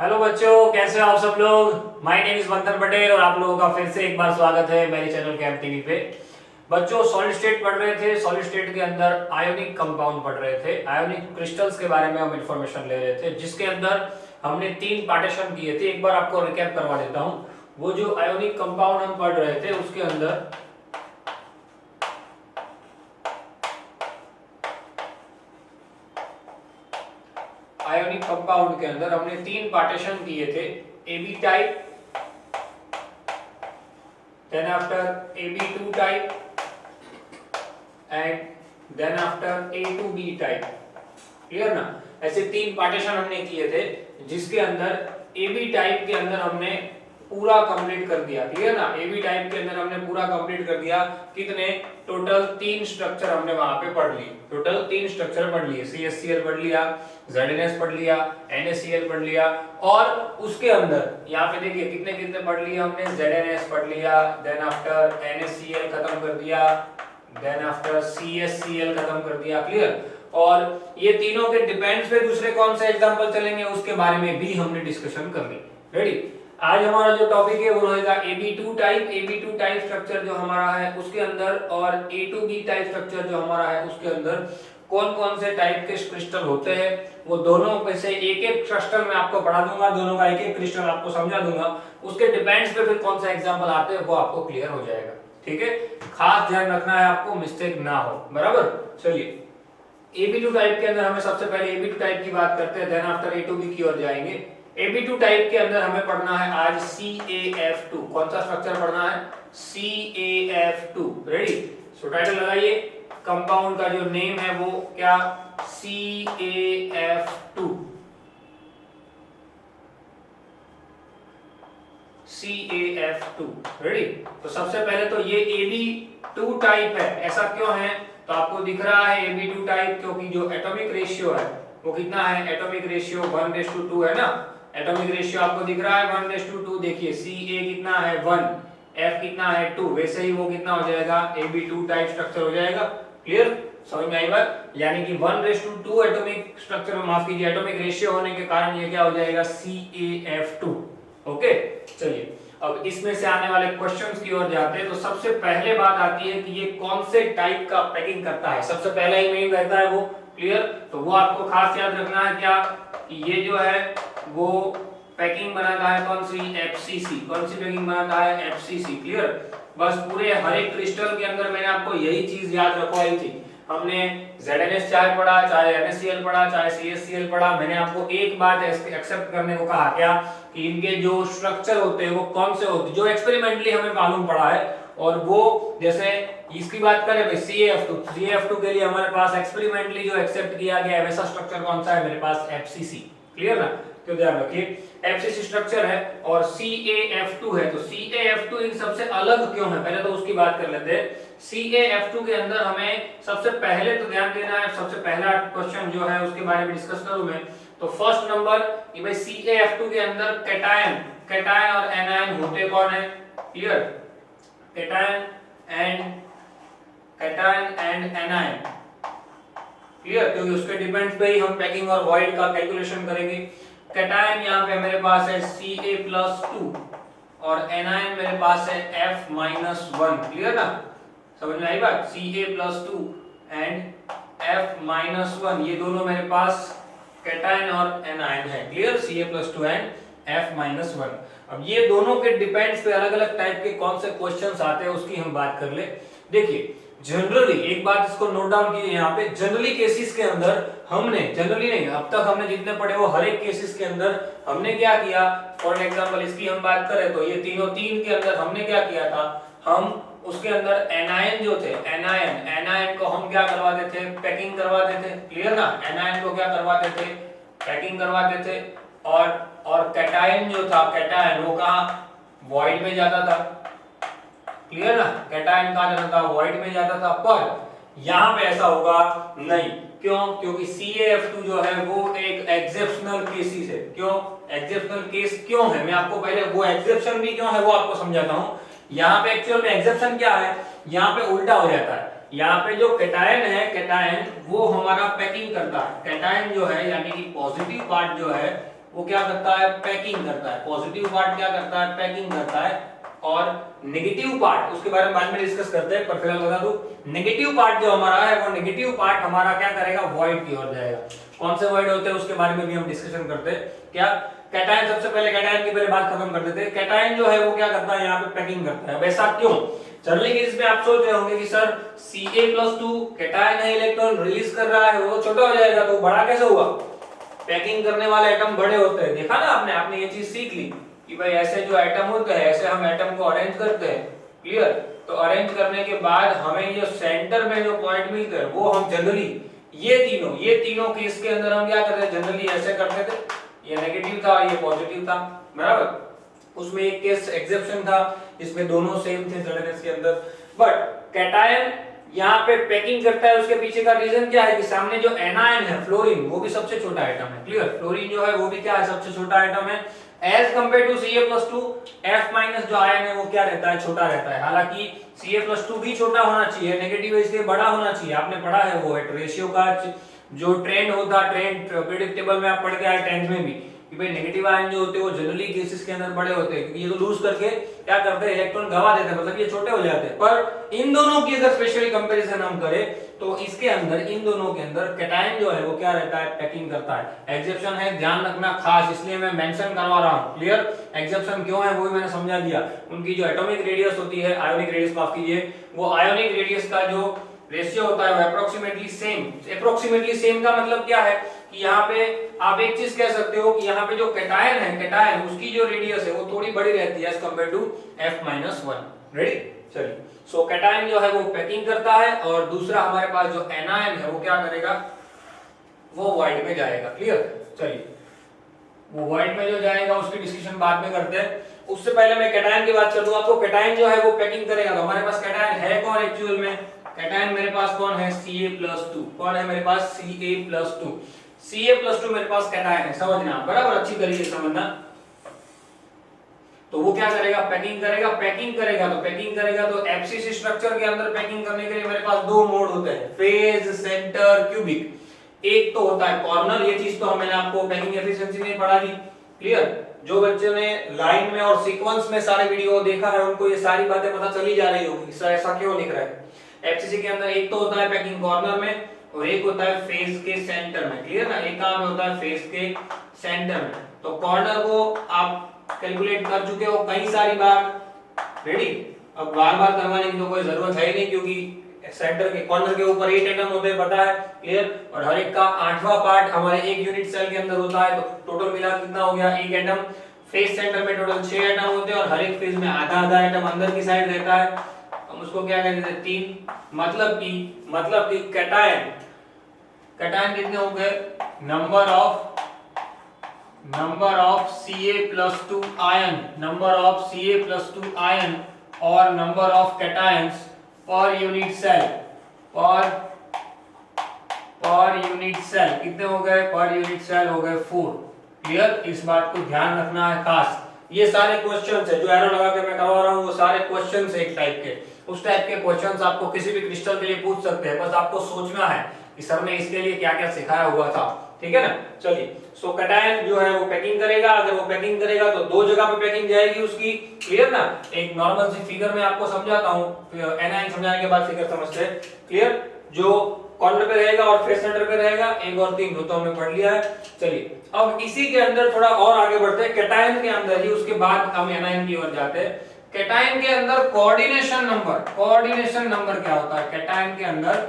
Hello बच्चों, कैसे हो आप सब लोग। माय नेम इज मंथन पटेल और आप लोगों का फिर से एक बार स्वागत है मेरे चैनल कैम टीवी पे। बच्चों, सॉलिड स्टेट पढ़ रहे थे। सॉलिड स्टेट के अंदर आयोनिक कंपाउंड पढ़ रहे थे। आयोनिक क्रिस्टल्स के बारे में हम इंफॉर्मेशन ले रहे थे, जिसके अंदर हमने 3 पार्टीशन किए थे। एक बार आपको रिकैप करवा देता हूँ। वो जो आयोनिक कंपाउंड हम पढ़ रहे थे उसके अंदर आयोनिक कंपाउंड के अंदर हमने 3 पार्टीशन किए थे। AB type, then after AB2 type and then after A2B type। Clear ना। ऐसे 3 पार्टीशन हमने किए थे, जिसके अंदर AB टाइप के अंदर हमने पूरा कंप्लीट कर दिया। क्लियर ना। AB टाइप के अंदर हमने पूरा कंप्लीट कर दिया। कितने? टोटल 3 स्ट्रक्चर हमने वहां पे पढ़ लिए। टोटल 3 स्ट्रक्चर पढ़ लिए। CHCl पढ़ लिया, ZNS पढ़ लिया, NaCl पढ़ लिया। और उसके अंदर यहाँ पे देखिए कितने कितने पढ़ लिए हमने। ZNS पढ़ लिया, देन आफ्टर NaCl खत्म कर दिया, देन आफ्टर CHCl खत्म कर दिया। क्लियर। और ये तीनों के डिपेंड्स पे दूसरे कौन से एग्जांपल चलेंगे उसके बारे में भी हमने डिस्कशन कर ली। रेडी। आज हमारा जो टॉपिक है वो रहेगा AB2 type. AB2 type structure जो हमारा है उसके अंदर और A2B टाइप स्ट्रक्चर जो हमारा है उसके अंदर कौन कौन से टाइप के क्रिस्टल होते हैं, वो दोनों में से एक एक क्रिस्टल मैं आपको पढ़ा दूंगा। दोनों का एक एक क्रिस्टल आपको समझा दूंगा। उसके डिपेंड्स पे फिर कौन सा एग्जांपल आते हैं वो आपको क्लियर हो जाएगा। ठीक है। खास ध्यान रखना है आपको, मिस्टेक ना हो। बराबर। चलिए, AB2 टाइप के अंदर हमें सबसे पहले AB2 टाइप की बात करते हैं, देन आफ्टर A2B की ओर जाएंगे। AB2 टाइप के अंदर हमें पढ़ना है आज CaF2। कौन सा स्ट्रक्चर पढ़ना है? CaF2। रेडी। सो टाइटल लगाइए। कंपाउंड का जो नेम है वो क्या? CaF2। CaF2। रेडी। तो सबसे पहले तो ये AB2 टाइप है। ऐसा क्यों है? तो आपको दिख रहा है AB2 टाइप, क्योंकि जो एटॉमिक रेशियो है वो कितना है? एटॉमिक रेशियो 1:2 है ना। एटॉमिक रेशियो आपको दिख रहा है 1:2। देखिए Ca कितना है? 1, F कितना है? 2। वैसे ही वो कितना हो जाएगा? AB2 टाइप स्ट्रक्चर हो जाएगा। क्लियर। समझ में आई बात? यानी कि 1:2 एटॉमिक स्ट्रक्चर, माफ कीजिए, एटॉमिक रेशियो होने के कारण ये क्या हो जाएगा? CaF2। ओके। चलिए, अब इसमें से आने वाले क्वेश्चंस की ओर जाते हैं। तो सबसे पहले बात आती है कि ये कौन से टाइप का पैकिंग करता है। सबसे पहला ही मेन रहता है वो। क्लियर। तो वो आपको खास याद रखना है क्या, कि ये जो है वो पैकिंग बनाता है कौन सी? FCC। कौन सी पैकिंग बनाता है? FCC। क्लियर। बस पूरे हर एक क्रिस्टल के अंदर मैंने आपको यही चीज याद रखवाई थी। हमने ZNS चाहे पढ़ा, चाहे NaCl पढ़ा, चाहे CHCl पढ़ा, मैंने आपको एक बात एक्सेप्ट करने को कहा क्या, कि इनके जो स्ट्रक्चर होते हैं वो कौन से होते हैं जो एक्सपेरिमेंटली हमें मालूम पड़ा है। और वो जैसे इसकी बात करें भाई CaF2 के लिए हमारे पास एक्सपेरिमेंटली जो एक्सेप्ट किया गया है वैसा स्ट्रक्चर कौन सा है? मेरे पास FCC। क्लियर ना। तो ध्यान रखिए FCC स्ट्रक्चर है और CaF2 है। तो CaF2 इन सबसे अलग क्यों है, पहले तो उसकी बात कर लेते हैं। CaF2 के अंदर हमें सबसे पहले तो ध्यान देना है, सबसे पहला क्वेश्चन जो है उसके बारे में डिस्कस करूं मैं। तो फर्स्ट नंबर कि भाई CaF2 के अंदर कैटायन और एनायन होते कौन है? Clear. Cation and anion. Clear. क्योंकि उसके डिपेंड्स पे ही हम पैकिंग और वॉइड का कैलकुलेशन करेंगे। कैटायन यहाँ पे मेरे पास है Ca+2 और एनायन मेरे पास है F-1। क्लियर ना। समझ में आई बात? Ca+2 एंड F-1, ये दोनों मेरे पास कैटायन और एनायन है। क्लियर। Ca+2 and F-1। अब ये दोनों के डिपेंड्स पे अलग अलग टाइप के कौन से क्वेश्चंस आते हैं उसकी हम बात कर ले। देखिए, जनरली एक बात इसको नोट डाउन कीजिए यहाँ पे। जनरली केसेस के अंदर हमने, जनरली नहीं, अब तक हमने जितने पढ़े वो हर एक केसेस के अंदर हमने क्या किया। फॉर एग्जांपल इसकी हम बात करें तो ये तीनों तीन के अंदर हमने क्या किया था, हम उसके अंदर एनायन जो थे, एनायन को हम क्या करवाते थे? पैकिंग करवाते थे। क्लियर ना। एनायन को क्या करवाते थे? पैकिंग करवाते थे। और कैटायन जो था, कैटायन वो कहाँ? वॉइड में जाता था। क्लियर ना। कैटायन कहाँ जाता था? वॉइड में जाता था। पर यहाँ पे ऐसा होगा नहीं। क्यों? क्योंकि CaF2 जो है वो एक एक्सेप्शनल केसेस है। क्यों एक्सेप्शनल केस क्यों है? मैं आपको पहले वो एक्सेप्शन भी क्यों है वो आपको समझाता हूँ। यहाँ पे एक्चुअल में एक्सेप्शन क्या है, यहाँ पे उल्टा हो जाता है। यहाँ पे जो कैटायन है, कैटायन वो हमारा पैकिंग करता है। कैटायन जो है यानी कि पॉजिटिव पार्ट जो है वो क्या करता है, पैकिंग करता है। पॉजिटिव पार्ट क्या करता है, पैकिंग करता है। और नेगेटिव पार्ट उसके बारे में बाद में डिस्कस करते हैं, पर फिलहाल बता दूं नेगेटिव पार्ट जो हमारा है वो नेगेटिव पार्ट हमारा क्या करेगा, वॉइड की ओर जाएगा। कौन से वॉइड होते हैं उसके बारे में भी हम डिस्कशन करते हैं। क्या कैटायन, सबसे पहले कैटायन की पहले बात खत्म कर देते हैं। कैटायन जो है वो क्या करता है, यहाँ पे पैकिंग करता है। वैसा क्यों, जनरली केस में आप सोच रहे होंगे कि सर Ca+2 कैटायन है, इलेक्ट्रॉन रिलीज कर रहा है, वो छोटा हो जाएगा तो बड़ा कैसे हुआ, पैकिंग करने वाले एटम बड़े होते हैं। देखा ना आपने ये चीज सीख ली कि भाई ऐसे जो एटम होते हैं ऐसे हम एटम को अरेंज करते हैं। क्लियर, तो अरेंज करने के बाद हमें ये सेंटर में जो पॉइंट मिलते हैं वो हम जनरली ये तीनों केस के अंदर हम क्या करते हैं, जनरली ऐसे करते थे। ये नेगेटिव था, ये पॉजिटिव था, बराबर। उसमें एक केस एक्सेप्शन था, इसमें दोनों सेम थे ZnS के अंदर। बट कैटायन यहाँ पे पैकिंग करता है, उसके पीछे का रीजन क्या है कि सामने जो एनायन है फ्लोरीन, वो भी सबसे छोटा एटम है। क्लियर, फ्लोरीन जो है वो भी क्या है, सबसे छोटा एटम है। As compare to Ca+2, F- जो आयन है वो क्या रहता है, छोटा रहता है। हालांकि Ca+2 भी छोटा होना चाहिए, नेगेटिव है इसलिए बड़ा होना चाहिए। आपने पढ़ा है वो रेशियो का जो ट्रेंड होता है, ट्रेंड पीरियोडिक टेबल में आप पढ़ के आए 10th में भी, कि भाई नेगेटिव आयन जो होते हैं वो जनरली केसेस के अंदर बड़े होते हैं, क्योंकि ये तो लूज करके क्या करते हैं, इलेक्ट्रॉन गवा देते हैं, मतलब ये छोटे हो जाते हैं। पर इन दोनों की अगर स्पेशली कंपैरिजन हम करें तो इसके अंदर, इन दोनों के अंदर कैटायन जो है वो क्या रहता है, पैकिंग करता है। एक्सेप्शन है, ध्यान रखना खास, इसलिए मैं मेंशन करवा रहा हूं। क्लियर, एक्सेप्शन क्यों है वो भी मैंने समझा दिया। उनकी जो एटॉमिक रेडियस होती है, आयोनिक रेडियस माफ कीजिए, वो आयोनिक रेडियस का जो रेशियो होता है वो अप्रोक्सीमेटली सेम। अप्रोक्सीमेटली सेम का मतलब क्या है कि यहाँ पे आप एक चीज कह सकते हो कि यहाँ पे जो कैटायन है, कैटायन उसकी जो रेडियस है वो थोड़ी बड़ी रहती है as compare to F-1। Ready, चलिए। सो कैटायन जो है वो पैकिंग करता है, और दूसरा हमारे पास जो एनायन है वो क्या करेगा, वो वॉइड में जाएगा। क्लियर, चलिए वो वॉइड में जो जाएगा उसकी डिस्कशन बाद में करते हैं। उससे पहले मैं कैटायन की बात कर दूं आपको। कैटायन जो है वो पैकिंग करेगा, तो हमारे पास कैटायन है कौन एक्चुअल में, कैटायन मेरे पास कौन है, Ca+2। कौन है मेरे पास, Ca+2। Ca+2 मेरे पास कैटायन है, समझना बराबर, अच्छी तरीके से समझना। तो वो क्या करेगा, पैकिंग करेगा। पैकिंग करेगा तो एब्सिस स्ट्रक्चर के अंदर पैकिंग करने के लिए मेरे पास दो मोड होते हैं, फेज, सेंटर, क्यूबिक। एक तो होता है कॉर्नर, ये चीज तो मैंने आपको पैकिंग एफिशिएंसी में पढ़ा दी। क्लियर, जो बच्चों ने लाइन में और सीक्वेंस में सारे वीडियो देखा है उनको ये सारी बातें पता चली जा रही होगी सर ऐसा क्यों लिख रहा है। एफसीसी के अंदर एक तो होता है पैकिंग कॉर्नर में, और एक होता है फेज के सेंटर में। क्लियर ना, एक काम होता है फेज के सेंटर में। तो कॉर्नर को आप कैलकुलेट कर चुके हो कई सारी बार, रेडी। अब बार बार करवाने की तो कोई जरूरत है ही नहीं, क्योंकि सेंटर के कॉर्नर के ऊपर 8 एटम होते हैं, पता है। क्लियर, और हर एक का 8वां पार्ट हमारे एक यूनिट सेल के अंदर होता है, तो टोटल मिला कितना हो गया, 1 एटम। फेज सेंटर में टोटल 6 एटम होते हैं, और हर एक फेज में आधा आधा एटम अंदर की साइड रहता है, हम उसको क्या कहते हैं, 3। मतलब कि कैटायन कितने हो गए, नंबर ऑफ Ca+2 आयन, और number of cations per unit cell, per unit cell कितने हो गए, पर यूनिट सेल हो गए 4। क्लियर, इस बात को ध्यान रखना है खास। ये सारे क्वेश्चंस है जो एरो लगा के मैं करवा रहा हूँ, वो सारे क्वेश्चंस है एक टाइप के। उस टाइप के क्वेश्चंस आपको किसी भी क्रिस्टल के लिए पूछ सकते हैं, बस आपको सोचना है कि सर ने इसके लिए क्या क्या सिखाया हुआ था। ठीक है ना, चलिए। सो कैटायन जो है वो पैकिंग करेगा, अगर वो पैकिंग करेगा तो दो जगह पे पैकिंग जाएगी उसकी। क्लियर ना, एक नॉर्मल सी फिगर में आपको समझाता हूं, एनायन समझाने के बाद फिगर समझते हैं। क्लियर, जो कॉर्नर पे रहेगा और फेस सेंटर पे रहेगा, 1 और 3 तो हमने पढ़ लिया है। चलिए अब इसी के अंदर थोड़ा और आगे बढ़ते हैं, कैटायन के अंदर ही, उसके बाद हम एनायन की ओर जाते हैं। कैटायन के अंदर कोऑर्डिनेशन नंबर क्या होता है, कैटायन के अंदर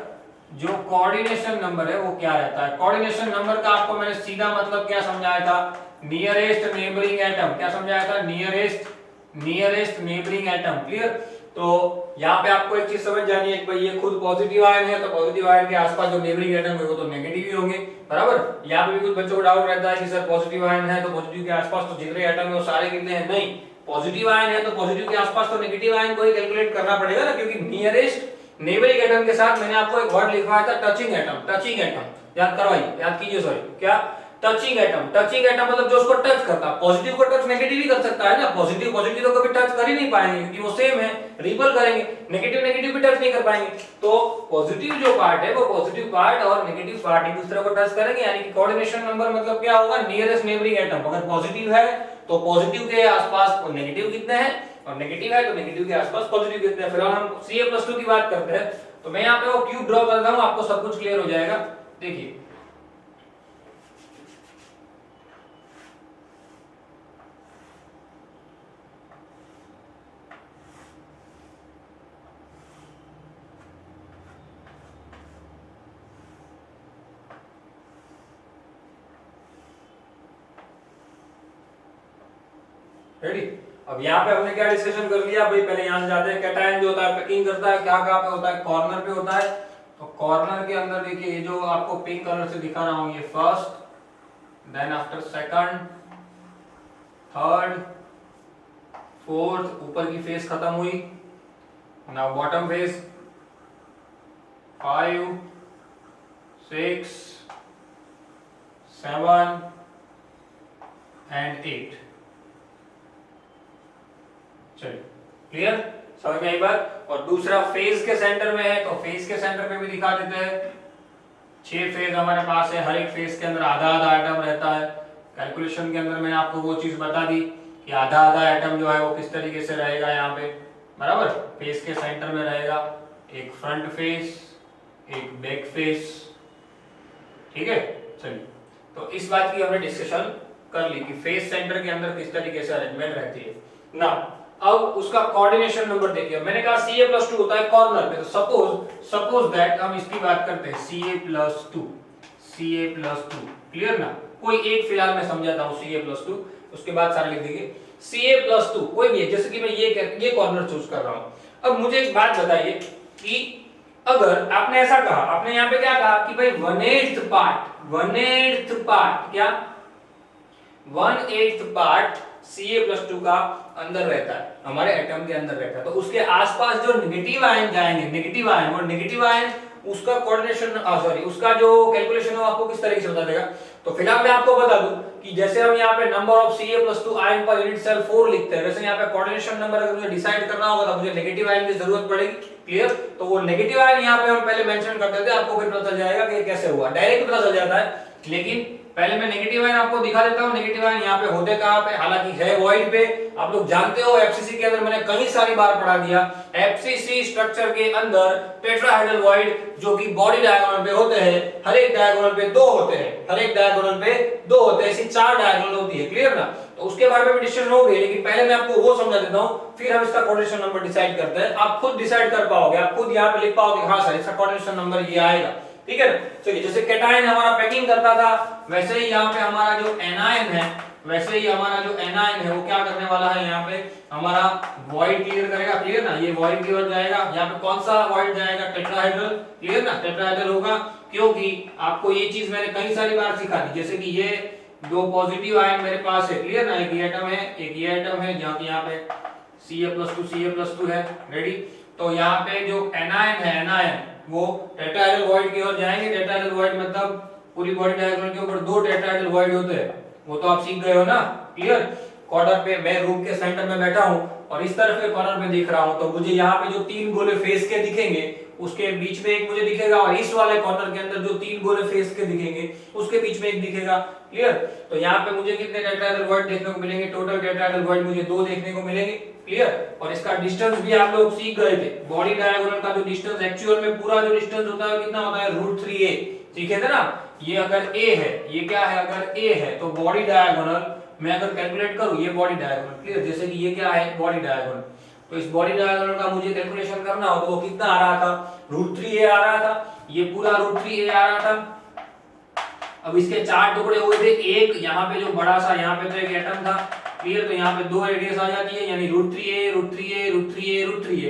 जो कोऑर्डिनेशन नंबर है वो क्या रहता है। कोऑर्डिनेशन नंबर का आपको मैंने सीधा मतलब क्या समझाया था, नियरेस्ट नेबरिंग एटम, क्या समझाया था, नियरेस्ट नेबरिंग एटम। क्लियर, तो यहाँ पे आपको एक चीज समझ जानी है कि भाई ये खुद पॉजिटिव आयन है, तो पॉजिटिव आयन के आसपास जो नेबरिंग एटम है वो तो नेगेटिव ही होंगे, बराबर। यहाँ पे भी कुछ बच्चों को डाउट रहता है कि सर पॉजिटिव आयन है तो पॉजिटिव के आसपास तो जितने एटम है वो सारे कितने हैं, नहीं, पॉजिटिव आयन है तो पॉजिटिव के आसपास तो नेगेटिव आयन को ही कैलकुलेट करना पड़ेगा ना, क्योंकि नियरेस्ट नेबरिंग एटम के साथ मैंने आपको एक वर्ड लिखवाया था, टचिंग एटम। याद करवाइए, याद कीजिए, सॉरी क्या, टचिंग एटम मतलब जो उसको टच करता है। पॉजिटिव को टच नेगेटिव भी कर सकता है ना, पॉजिटिव पॉजिटिव तो कभी टच कर ही नहीं पाएंगे क्योंकि वो सेम है, रिपल करेंगे। नेगेटिव नेगेटिव भी टच नहीं कर पाएंगे। तो पॉजिटिव जो पार्ट है वो पॉजिटिव पार्ट और नेगेटिव पार्ट एक दूसरे को टच करेंगे, यानी कि कोऑर्डिनेशन नंबर मतलब क्या होगा, नियरेस्ट नेबरिंग एटम। अगर पॉजिटिव है तो पॉजिटिव के आसपास नेगेटिव कितने हैं, और नेगेटिव है तो नेगेटिव के आसपास पॉजिटिव कितने हैं। फिलहाल हम Ca+2 की बात करते हैं, तो मैं यहाँ पे वो क्यूब ड्रॉ करता हूँ, आपको सब कुछ क्लियर हो जाएगा। देखिए रेडी। अब यहाँ पे हमने क्या डिस्कशन कर लिया भाई, पहले यहाँ से जाते हैं। कैटायन जो होता है पैकिंग करता है क्या कहाँ पे होता है, कॉर्नर पे होता है। तो कॉर्नर के अंदर देखिए ये जो आपको पिंक कलर से दिखा रहा हूँ, ये first, then after second, third, fourth, ऊपर की फेस खत्म हुई, नाउ बॉटम फेस, 5, 6, 7 एंड 8। चलिए क्लियर, समझ में आई बात। और दूसरा फेज के सेंटर में है, तो फेज के सेंटर में भी दिखा देते हैं। 6 फेज हमारे पास है, हर एक फेज के अंदर आधा आधा एटम रहता है। कैलकुलेशन के अंदर मैंने आपको वो चीज बता दी कि आधा आधा एटम जो है वो किस तरीके से रहेगा यहाँ पे, बराबर। फेज के सेंटर में रहेगा एक फ्रंट फेस, एक बैक फेस, ठीक है। चलिए, तो इस बात की हमने डिस्कशन कर ली कि फेस सेंटर के अंदर किस तरीके से अरेंजमेंट रहती है ना। अब उसका कोऑर्डिनेशन नंबर देखिए, मैंने कहा Ca+2 होता है कॉर्नर पे, तो सपोज दैट हम इसकी बात करते हैं Ca+2, क्लियर ना। कोई एक फिलहाल मैं समझाता हूँ Ca+2, उसके बाद सारे लिख देंगे। Ca+2 कोई भी है, जैसे कि मैं ये कॉर्नर चूज कर रहा हूँ। अब मुझे एक बात बताइए कि अगर आपने ऐसा कहा, आपने यहाँ पे क्या कहा कि भाई 1/8 पार्ट क्या 1/8 पार्ट Ca+2 का अंदर रहता है, हमारे एटम के अंदर रहता है। तो उसके आसपास जो नेगेटिव आयन जाएंगे, नेगेटिव आयन उसका कोऑर्डिनेशन उसका जो कैलकुलेशन है आपको किस तरीके से बता देगा। तो फिलहाल मैं आपको बता दूं कि जैसे हम यहाँ पे number of Ca+2 ion per unit cell 4 लिखते हैं, वैसे यहाँ पे कोऑर्डिनेशन नंबर अगर मुझे डिसाइड करना होगा तो मुझे नेगेटिव आयन की जरूरत पड़ेगी, क्लियर। तो वो नेगेटिव आयन यहाँ पे हम पहले मेंशन कर देते हैं, आपको फिर पता चल जाएगा कि कैसे हुआ, डायरेक्ट पता चल जाता है। लेकिन पहले मैं नेगेटिव आयन आपको दिखा देता हूं। नेगेटिव आयन यहाँ पे होते कहां पे, हालांकि है वॉइड पे। आप लोग जानते हो एफसीसी के अंदर मैंने कई सारी बार पढ़ा दिया, एफसीसी स्ट्रक्चर के अंदर टेट्राहेड्रल वॉइड जो कि बॉडी डायगोनल पे होते हैं, हर एक डायगोनल पे 2 होते हैं, ऐसी 4 डायगोनल होती है, क्लियर ना। तो उसके बारे में भी डिस्कशन हो गई, लेकिन पहले मैं आपको वो समझा देता हूं, फिर हम इसका कोऑर्डिनेशन नंबर डिसाइड करते हैं। आप खुद डिसाइड कर पाओगे, आप खुद यहाँ पे लिख पाओगे हाँ सर इसका कोऑर्डिनेशन नंबर ये आएगा, ठीक है। चलिए, जैसे कैटायन हमारा पैकिंग करता था, वैसे ही यहाँ पे हमारा जो एनायन है वो क्या करने वाला है, यहाँ पे हमारा वॉइड क्लियर करेगा, क्लियर ना। ये वॉइड की ओर जाएगा, यहाँ पे कौन सा वॉइड जाएगा, टेट्राहेड्रल, क्लियर ना, टेट्राहेड्रल होगा। क्योंकि आपको ये चीज मैंने कई सारी बार सिखा दी, जैसे कि ये दो पॉजिटिव आयन मेरे पास है, क्लियर ना। एक ये एटम है, एक ये एटम है, जहाँ यहाँ पे Ca+2 है, रेडी। तो यहाँ पे जो एनायन वो टेट्राहेड्रल वॉइड की ओर जाएंगे। टेट्राहेड्रल वॉइड मतलब पूरी बॉडी डायगोनल के ऊपर 2 टेट्राहेड्रल वॉइड होते हैं, वो तो आप सीख गए हो ना, क्लियर। कॉर्नर पे मैं रूम के सेंटर में बैठा हूं और इस तरफ के कॉर्नर में देख रहा हूं, तो मुझे यहाँ पे जो 3 गोले फेस के दिखेंगे उसके बीच में एक मुझे दिखेगा, और इस वाले कॉर्नर के अंदर जो 3 गोले फेस के दिखेंगे उसके बीच में एक दिखेगा, क्लियर। तो यहाँ पे मुझे कितने टेट्राहेड्रल वॉइड देखने को मिलेंगे, टोटल टेट्राहेड्रल वॉइड मुझे 2 देखने को मिलेंगे, क्लियर। और इसका डिस्टेंस भी आप लोग सीख गए थे, बॉडी डायगोनल का जो डिस्टेंस एक्चुअल में पूरा जो डिस्टेंस होता है कितना होता है, √3a, सीखे थे ना। ये अगर a है, ये क्या है, अगर a है तो बॉडी डायगोनल मैं अगर कैलकुलेट करूं, ये बॉडी डायगोनल, क्लियर। जैसे कि ये क्या है, बॉडी डायगोनल, तो इस बॉडी डायगोनल का मुझे कैलकुलेशन करना हो तो वो कितना आ रहा था, √3a आ रहा था, ये पूरा √3a आ रहा था। अब इसके 4 टुकड़े हुए थे, एक यहाँ पे जो बड़ा सा यहाँ पे तो एक एटम था, क्लियर। तो यहाँ पे 2 रेडियस आ जाती है, यानी √3a,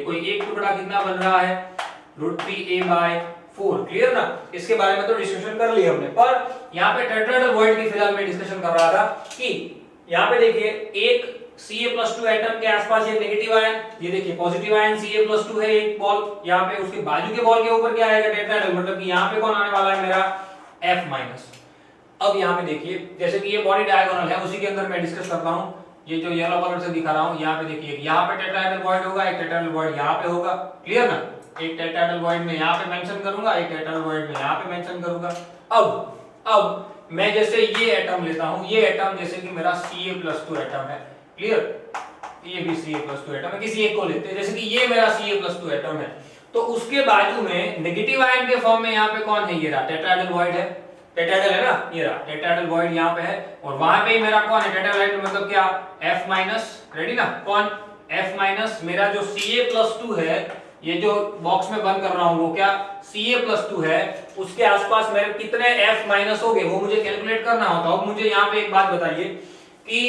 कोई एक टुकड़ा कितना बन रहा है, √3a/4, क्लियर ना। इसके बारे में तो डिस्कशन कर ली हमने, पर यहाँ पे टेट्राहेड्रल वॉइड की फिलहाल मैं डिस्कशन कर रहा था कि यहाँ पे देखिए एक Ca+2 एटम के आसपास ये नेगेटिव आयन, ये देखिए पॉजिटिव आयन Ca+2 है एक बॉल, यहाँ पे उसके बाजू के बॉल के ऊपर क्या आएगा, टेट्राहेड्रल, मतलब कि यहाँ पे कौन आने वाला है मेरा F-। अब यहाँ पे देखिए, जैसे कि ये बॉडी डायगोनल है, उसी के अंदर मैं डिस्कस करता हूँ। ये जो येलो कलर से दिखा रहा हूँ, यहाँ पे देखिए, यहाँ पे टेट्राहेड्रल वॉइड होगा, एक टेट्राहेड्रल वॉइड यहाँ पे होगा, क्लियर ना। एक टेट्राहेड्रल वॉइड में यहाँ पे मेंशन करूंगा, एक टेट्राहेड्रल वॉइड में यहाँ पे मेंशन करूंगा। अब मैं जैसे ये एटम लेता हूँ, ये एटम जैसे कि मेरा Ca+2 एटम है, क्लियर, ये भी Ca+2 एटम है, किसी एक को लेते हैं, जैसे कि ये मेरा Ca+2 एटम है, तो उसके बाजू में नेगेटिव आयन के फॉर्म में यहाँ पे कौन है, ये रहा टेट्राहेड्रल वॉइड है, टेट्राहेड्रल है ना, ये रहा टेट्राहेड्रल वॉइड यहाँ पे है, और वहां पे ही मेरा कौन है टेट्राहेड्रल, मतलब क्या, F-, रेडी ना, कौन F-, मेरा जो Ca+2 है, ये जो बॉक्स में बंद कर रहा हूं वो क्या Ca+2 है, उसके आसपास मेरे कितने F- हो गए वो मुझे कैलकुलेट करना होता है। अब मुझे यहाँ पे एक बात बताइए कि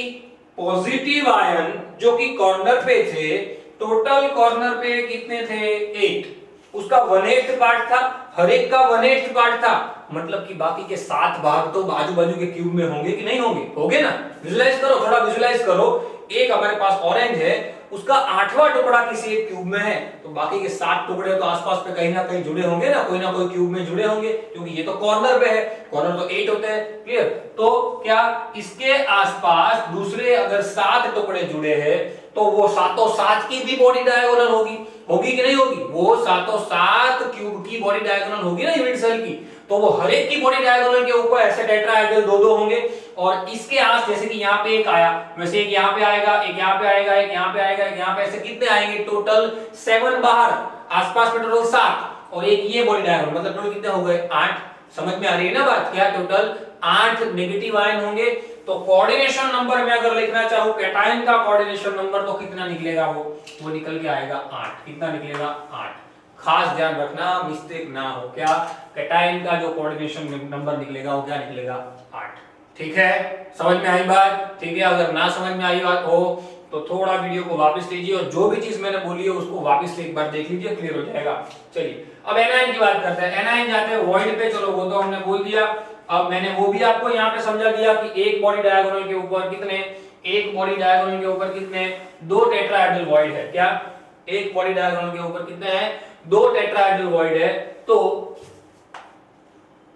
पॉजिटिव आयन जो कि कॉर्नर पे थे, टोटल कॉर्नर पे कितने थे, 8, उसका 1/8 पार्ट था, हर एक का 1/8 पार्ट था, मतलब कि बाकी के 7 भाग तो बाजू बाजू के क्यूब में होंगे कि नहीं होंगे, होंगे ना। विजुलाइज करो, थोड़ा विजुलाइज करो, एक हमारे पास ऑरेंज है, उसका 8वां टुकड़ा किसी एक क्यूब में है, तो बाकी के 7 टुकड़े तो आसपास पे कहीं ना कहीं जुड़े होंगे ना कोई क्यूब में जुड़े होंगे, क्योंकि ये तो कॉर्नर पे है, कॉर्नर तो 8 होते हैं, क्लियर। तो क्या इसके आसपास दूसरे अगर 7 टुकड़े जुड़े हैं तो वो 7 की भी बॉडी डायगोनल होगी, होगी कि नहीं होगी, वो 7 क्यूब की बॉडी डायगोनल होगी ना यूनिट सेल की, तो वो हर एक की बॉडी डायगोनल के ऊपर ऐसे टेट्राहेड्रल 2-2 होंगे, और इसके आस जैसे कि यहाँ पे एक आया, वैसे एक यहाँ पे आएगा, एक यहाँ पे आएगा, एक यहाँ पे आएगा, एक यहाँ पे, ऐसे कितने आएंगे, टोटल 7 बाहर, आसपास में टोटल 7, और एक ये बॉडी डायगोनल, मतलब टोटल कितने हो गए, 8। समझ में आ रही है ना बात, क्या टोटल 8 नेगेटिव आयन होंगे। तो कोऑर्डिनेशन नंबर में अगर लिखना चाहूं कैटायन का कोऑर्डिनेशन नंबर, तो कितना निकलेगा, वो निकल के आएगा 8। कितना निकलेगा, 8। खास ध्यान रखना, मिस्टेक ना हो, क्या कैटायन का जो कोऑर्डिनेशन नंबर निकलेगा वो क्या निकलेगा, 8। ठीक है, समझ में आई बात, ठीक है। अगर ना समझ में आई बात हो तो थोड़ा वीडियो को वापस लीजिए और जो भी चीज मैंने बोली है उसको वापस से एक बार देख लीजिए, क्लियर हो जाएगा। चलिए अब एनायन की बात करते हैं। एनायन जाते हैं वॉइड पे, चलो वो तो हमने बोल दिया। अब मैंने वो भी आपको यहाँ पे समझा दिया कि एक बॉडी डायगोनल के ऊपर कितने, एक बॉडी डायगोनल के ऊपर कितने, 2 टेट्राहेड्रल वॉइड है, क्या एक बॉडी डायगोनल के ऊपर कितने हैं, 2 टेट्राहेड्रल वॉइड है। तो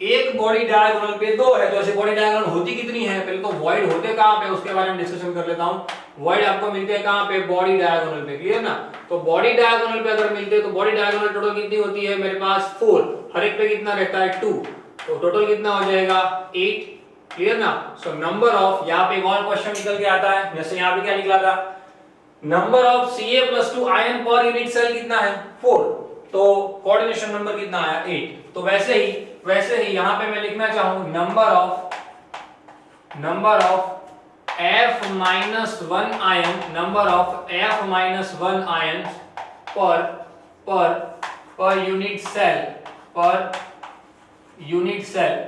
एक बॉडी डायगोनल पे 2 है, तो ऐसे बॉडी डायगोनल होती कितनी है, पहले तो वॉइड होते कहां पे उसके बारे में डिस्कशन कर लेता हूं। वॉइड आपको मिलते हैं कहां पे, बॉडी डायगोनल पे, क्लियर ना। तो बॉडी डायगोनल पे अगर मिलते हैं तो बॉडी डायगोनल टोटल कितनी होती है मेरे पास, 4, हर एक पे कितना रहता है, 2, तो टोटल कितना हो जाएगा, 8, क्लियर ना। सो नंबर ऑफ, यहाँ पे और क्वेश्चन निकल के आता है, जैसे यहाँ पे क्या निकला था, number of Ca+2 ion per unit cell कितना है, 4, तो कोऑर्डिनेशन नंबर कितना आया, 8। तो वैसे ही यहां पे मैं लिखना चाहूं number of F-1 ion, number of F-1 ion per unit cell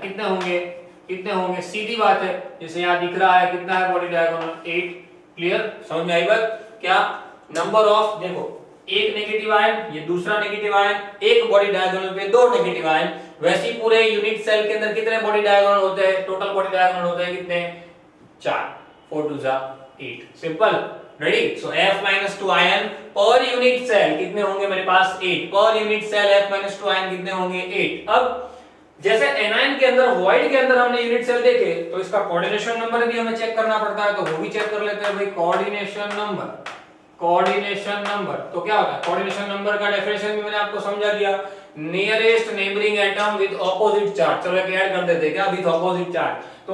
कितने होंगे, सीधी बात है, जैसे यहां दिख रहा है कितना है बॉडी डायगोनल, 8, क्लियर, समझ में आई बात। क्या नंबर ऑफ, देखो एक नेगेटिव आयन, ये दूसरा नेगेटिव आयन, एक बॉडी डायगोनल पे 2 नेगेटिव आयन, वैसे ही पूरे यूनिट सेल के अंदर कितने बॉडी डायगोनल होते हैं, टोटल बॉडी डायगोनल होते हैं कितने, 4, 4 2 8, simple, ready. So F-2 ion per unit cell कितने होंगे मेरे पास, 8, पर यूनिट सेल F-2 आयन कितने होंगे, 8। अब जैसे एनायन के अंदर, वॉइड के अंदर हमने यूनिट सेल देखे, तो इसका कोऑर्डिनेशन नंबर भी हमें चेक करना पड़ता है, तो वो भी चेक कर लेते हैं भाई, कोऑर्डिनेशन नंबर तो क्या होता है, कोऑर्डिनेशन नंबर का डेफिनेशन भी मैंने आपको समझा दिया, nearest neighbouring atom with opposite charge, चलो एक ऐड कर देते हैं क्या, विद ऑपोजिट चार्ज। तो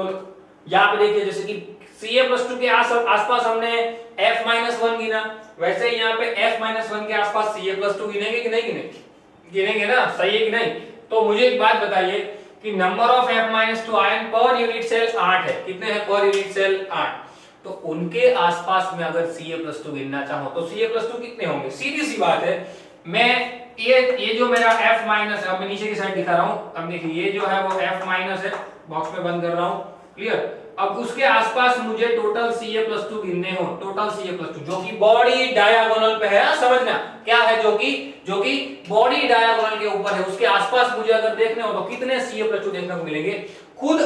यहां पे देखिए जैसे कि Ca+2 के आसपास हमने F-1 गिना, वैसे ही यहाँ पे F-1 के आसपास Ca+2 गिनेंगे कि नहीं गिनेंगे ना, सही है कि नहीं। तो मुझे एक बात बताइए कि number of F-2 ion per unit cell 8 है, कितने हैं पर यूनिट सेल, 8, तो उनके आसपास में अगर Ca+2 गिनना चाहो तो Ca+2 कितने होंगे, सीधी सी बात है। मैं ये जो मेरा F- है, अब मैं नीचे की साइड दिखा रहा हूं, अब देखिए ये जो है वो F- है, बॉक्स में बंद कर रहा हूं, क्लियर। अब उसके आसपास मुझे टोटल Ca+2 गिनने हो, टोटल Ca+2 जो कि बॉडी डायगोनल पे है, समझना क्या है, जो कि बॉडी डायगोनल के ऊपर है, उसके आसपास मुझे अगर देखने हो तो कितने Ca+2 देखने को मिलेंगे।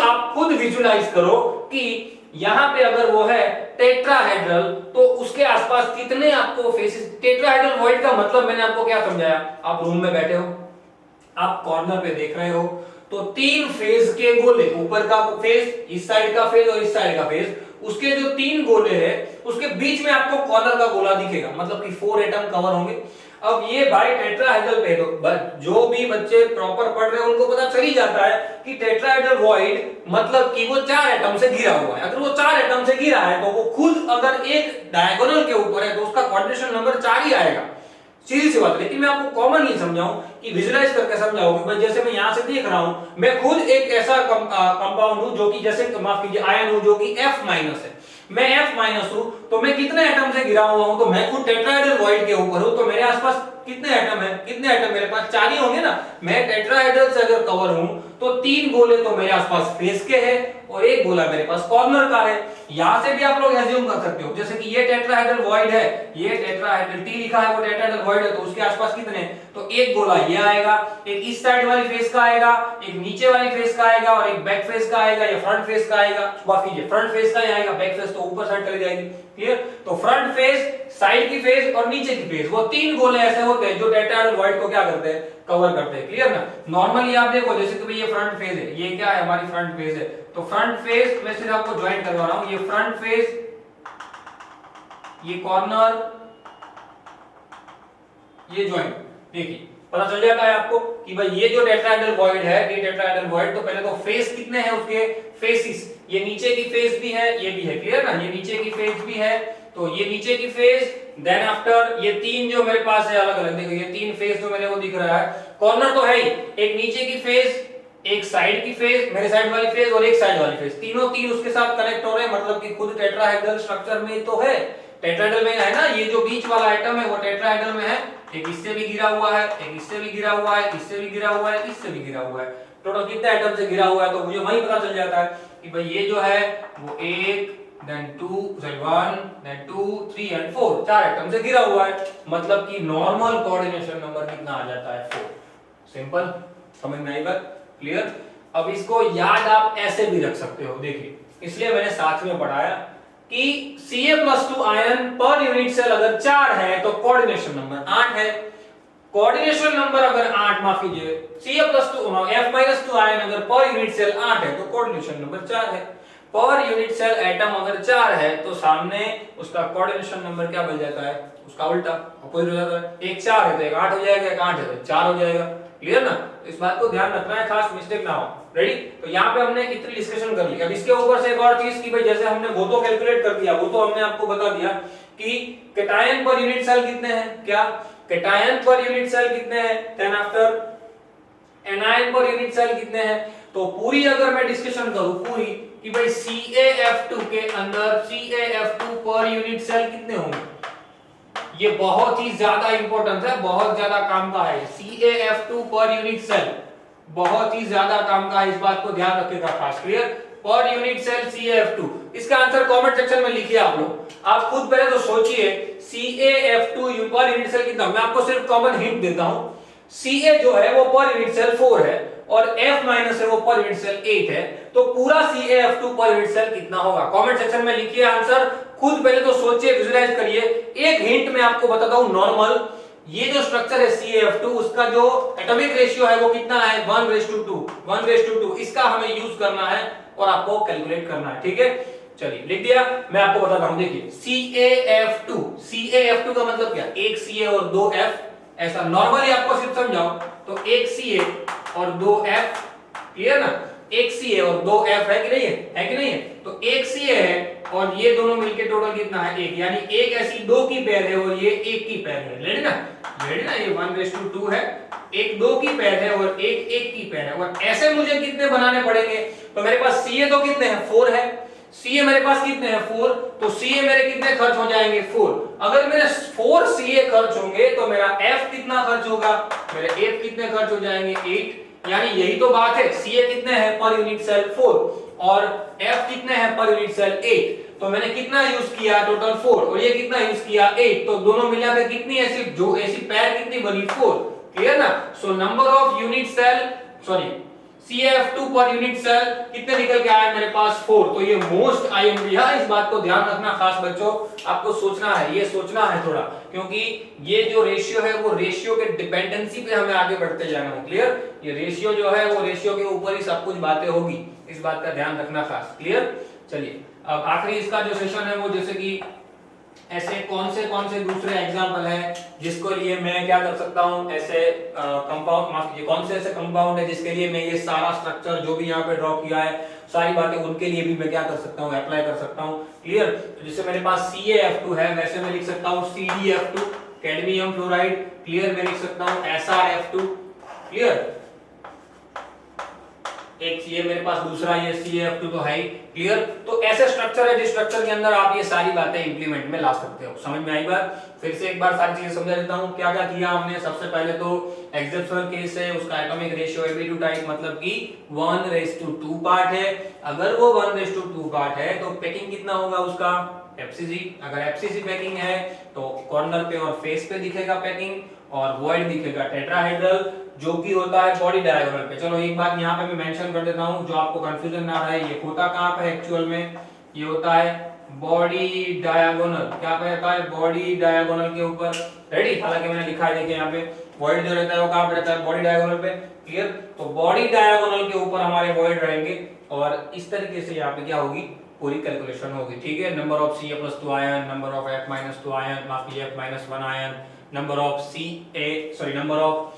आप खुद विजुलाइज करो कि यहां पे अगर वो है टेट्राहेड्रल, तो उसके आसपास कितने आपको फेसेस, टेट्राहेड्रल वॉइड का मतलब मैंने आपको क्या समझाया, आप रूम में बैठे हो, आप कॉर्नर पे देख रहे हो, तो 3 फेज के गोले, ऊपर का फेज, इस साइड का फेज और इस साइड का फेज, उसके जो 3 गोले हैं उसके बीच में आपको कॉर्नर का गोला दिखेगा, मतलब कि 4 एटम कवर होंगे। अब ये भाई टेट्राहेड्रल पे जो भी बच्चे प्रॉपर पढ़ रहे हैं उनको पता चल ही जाता है कि टेट्राहेड्रल वॉइड मतलब कि वो 4 एटम से घिरा हुआ है। अगर वो 4 एटम से घिरा है तो वो खुद अगर एक डायगोनल के ऊपर है तो उसका कोऑर्डिनेशन नंबर 4 ही आएगा, सीधी सी बात है। लेकिन मैं आपको कॉमनली समझाऊं कि विजुलाइज करके समझाऊं कि जैसे मैं यहां से देख रहा हूं, मैं खुद एक ऐसा कंपाउंड हूं जो कि जैसे माफ कीजिए आयन हूं जो कि F- है, मैं F- हूं, तो मैं कितने एटम से घिरा हुआ हूं, तो मैं खुद टेट्राहेड्रल वॉइड के ऊपर हूं, तो मेरे आसपास कितने एटम है, कितने एटम मेरे पास 4 ही होंगे ना। मैं टेट्राहेड्रल से अगर कवर हूं तो 3 गोले तो मेरे आसपास फेस के हैं और एक गोला मेरे पास कॉर्नर का है। यहां से भी आप लोग एज्यूम कर सकते हो जैसे कि ये टेट्राहेड्रल वॉइड है, ये टेट्राहेड्रल T लिखा है वो टेट्राहेड्रल वॉइड है, तो उसके आसपास कितने हैं, तो एक गोला ये आएगा, एक इस साइड वाली फेस का आएगा, एक नीचे वाली फेस का आएगा और एक बैक फेस का आएगा या फ्रंट फेस का आएगा। माफ कीजिए फ्रंट फेस का ही आएगा, बैक फेस तो ऊपर साइड चली जाएगी। क्लियर? तो फ्रंट फेस, साइड की फेस और नीचे की फेस, वो 3 गोले ऐसे होते हैं जो टेट्राहेड्रल वॉइड को क्या करते हैं, कवर करते हैं। क्लियर ना? नॉर्मली आप देखो जैसे कि ये फ्रंट फेस है, ये क्या है हमारी फ्रंट फेस है, तो फ्रंट फेस मैं सिर्फ आपको ज्वाइन करवा रहा हूं, ये फ्रंट फेस, ये कॉर्नर, ये ज्वाइन। देखिए पता चल जाता है आपको कि भाई ये जो टेट्राहेड्रल वॉइड है, ये टेट्राहेड्रल वॉइड, तो पहले तो फेस कितने हैं उसके, फेसिस, ये नीचे की फेस भी है, ये भी है। क्लियर ना? ये नीचे की फेस भी है, तो ये नीचे की फेस, देन आफ्टर ये 3 जो मेरे पास है अलग अलग, देखो ये 3 फेस जो मेरे को दिख रहा है, कॉर्नर तो है ही, एक नीचे की फेस, एक साइड की फेस, मेरे साइड वाली फेस और एक साइड वाली फेस, तीनों 3 उसके साथ कनेक्ट हो रहे हैं, मतलब कि खुद टेट्राहेड्रल स्ट्रक्चर में तो है, टेट्राहेड्रल में है ना, ये जो बीच वाला आइटम है वो टेट्राहेड्रल में है, एक इससे भी घिरा हुआ है, एक इससे भी घिरा हुआ है, इससे भी घिरा हुआ है, इससे भी घिरा हुआ है, टोटल कितने आइटम से घिरा हुआ है, तो मुझे वही पता चल जाता है कि भाई ये जो है वो 1 then 2 sorry 1 then 2 3 and 4 4 item से घिरा हुआ है, मतलब कि नॉर्मल कोऑर्डिनेशन नंबर कितना आ जाता है 4। सिंपल, समझ में आई बात? क्लियर? अब इसको याद आप ऐसे भी रख सकते हो, देखिए इसलिए मैंने साथ में पढ़ाया कि Ca+2 ion per unit cell अगर 4 है तो कोऑर्डिनेशन नंबर 8 है, कोऑर्डिनेशन नंबर अगर 8, माफ कीजिए Ca+2 F-2 आयन अगर पर यूनिट सेल 8 है तो कोऑर्डिनेशन नंबर 4 है। पर यूनिट सेल एटम अगर 4 है तो सामने उसका कोऑर्डिनेशन नंबर क्या बन जाता है, उसका उल्टा अपोजिट हो जाता है। एक 4 है तो एक 8 हो जाएगा, एक 8 है तो 4 हो जाएगा। क्लियर ना? इस बात को ध्यान रखना है, खास मिस्टेक ना हो। रेडी? तो यहाँ पे हमने इतनी डिस्कशन कर ली। अब इसके ऊपर से एक और चीज की भाई जैसे हमने वो तो कैलकुलेट कर दिया, वो तो हमने आपको बता दिया कि कैटायन पर यूनिट सेल कितने हैं, क्या कैटायन पर यूनिट सेल कितने हैं, then after anion per unit cell कितने हैं। तो पूरी अगर मैं डिस्कशन करूं पूरी कि भाई CaF2 के अंदर CaF2 पर यूनिट सेल कितने होंगे, ये बहुत ही ज्यादा इंपॉर्टेंट है, बहुत ज्यादा काम का है। CaF2 पर यूनिट सेल बहुत ही ज्यादा काम का है, इस बात को ध्यान रखिएगा खास। क्लियर? पर यूनिट सेल CaF2, इसका आंसर कमेंट सेक्शन में लिखिए आप लोग। आप खुद पहले तो सोचिए CaF2 पर यूनिट सेल कितना, मैं आपको सिर्फ कॉमन हिंट देता हूं। Ca जो है वो पर यूनिट सेल 4 है और F- है वो पर यूनिट सेल 8 है, तो पूरा CaF2 पर यूनिट सेल कितना होगा, कमेंट सेक्शन में लिखिए आंसर। खुद पहले तो सोचिए, विजुलाइज करिए। एक हिंट मैं आपको बताता हूं, नॉर्मल ये जो स्ट्रक्चर है CaF2 उसका जो एटॉमिक रेशियो है वो कितना है, 1:2 इसका हमें यूज करना है और आपको कैलकुलेट करना है। ठीक है, चलिए लिख दिया। मैं आपको बताता हूं, देखिए CaF2 का मतलब क्या, एक Ca और 2 F, ऐसा नॉर्मली आपको सिर्फ समझाओ तो एक Ca और 2 F। क्लियर ना? एक Ca और 2 F है कि नहीं है कि नहीं है? तो एक Ca है और ये दोनों मिलके टोटल कितना है, एक, यानी एक ऐसी 2 की पेयर है और ये 1 की पेयर है। रेडी ना? ये 1:2 है, एक 2 की पेयर है और एक 1 की पेयर है। और ऐसे मुझे कितने बनाने पड़ेंगे, तो मेरे पास Ca तो कितने हैं, 4 है, Ca मेरे पास कितने हैं, 4, तो Ca मेरे कितने खर्च हो जाएंगे, 4। अगर मेरे 4 Ca खर्च होंगे तो मेरा F कितना खर्च होगा, मेरे F कितने खर्च हो जाएंगे, 8। यानी यही तो बात है, Ca कितने हैं पर यूनिट सेल 4 और F कितने हैं पर यूनिट सेल 8। तो मैंने कितना यूज किया, टोटल 4, और ये कितना यूज किया, 8, तो दोनों मिलाकर कितनी ऐसी पैर कितनी बनी, 4। क्लियर ना? So number of unit cell, sorry CaF2 per unit cell कितने निकल के आए मेरे पास 4। तो ये मोस्ट आईएमपी है, इस बात को ध्यान रखना खास बच्चों, आपको सोचना है, ये सोचना है थोड़ा, क्योंकि ये जो रेशियो है वो रेशियो के डिपेंडेंसी पे हमें आगे बढ़ते जाना है। क्लियर? ये रेशियो जो है वो रेशियो के ऊपर ही सब कुछ बातें होगी, इस बात का ध्यान रखना खास। क्लियर? चलिए अब आखिरी इसका जो सेशन है वो जैसे कि ऐसे कौन से दूसरे एग्जांपल हैं जिसको लिए मैं क्या कर सकता हूं, ऐसे कंपाउंड, माफ कीजिए, कौन से ऐसे कंपाउंड है जिसके लिए मैं ये सारा स्ट्रक्चर जो भी यहाँ पे ड्रॉ किया है सारी बातें उनके लिए भी मैं क्या कर सकता हूँ, अप्लाई कर सकता हूँ। क्लियर? तो जैसे मेरे पास CaF2 है, वैसे मैं लिख सकता हूँ CdF2 कैडमियम फ्लोराइड। क्लियर? मैं लिख सकता हूँ SrF2। क्लियर? एक ये मेरे पास दूसरा ये CaF2 तो है ही। क्लियर? तो ऐसे स्ट्रक्चर है जिस स्ट्रक्चर के अंदर आप ये सारी बातें इंप्लीमेंट में ला सकते हो। समझ में आई बात? फिर से एक बार सारी चीजें समझा देता हूं। क्या क्या किया हमने? सबसे पहले तो एक्सेप्शनल केस है, उसका एटॉमिक रेशियो Ab2 टाइप मतलब कि 1:2 पार्ट है। अगर वो 1:2 पार्ट है तो पैकिंग कितना होगा उसका? FCC। अगर FCC पैकिंग है तो कॉर्नर पे और फेस पे दिखेगा पैकिंग, और वॉइड दिखेगा टेट्राहेड्रल, जो कि होता है बॉडी डायगोनल पे। चलो एक बात यहाँ पे मैं मेंशन कर देता हूँ, जो आपको कंफ्यूजन ना रहे, ये होता कहाँ पे एक्चुअल में? ये होता है बॉडी डायगोनल। क्या पे होता है? बॉडी डायगोनल के ऊपर। रेडी? हालांकि मैंने लिखा है, देखिए यहाँ पे वॉइड जो रहता है वो कहाँ पे रहता है? बॉडी डायगोनल पे। क्लियर? तो बॉडी डायगोनल के ऊपर हमारे वॉइड रहेंगे, और इस तरीके से यहाँ पे क्या होगी, पूरी कैलकुलेशन होगी। ठीक है? Number of Ca+2 ion, number of F-2 ion, माफ कीजिए F-1 ion, number of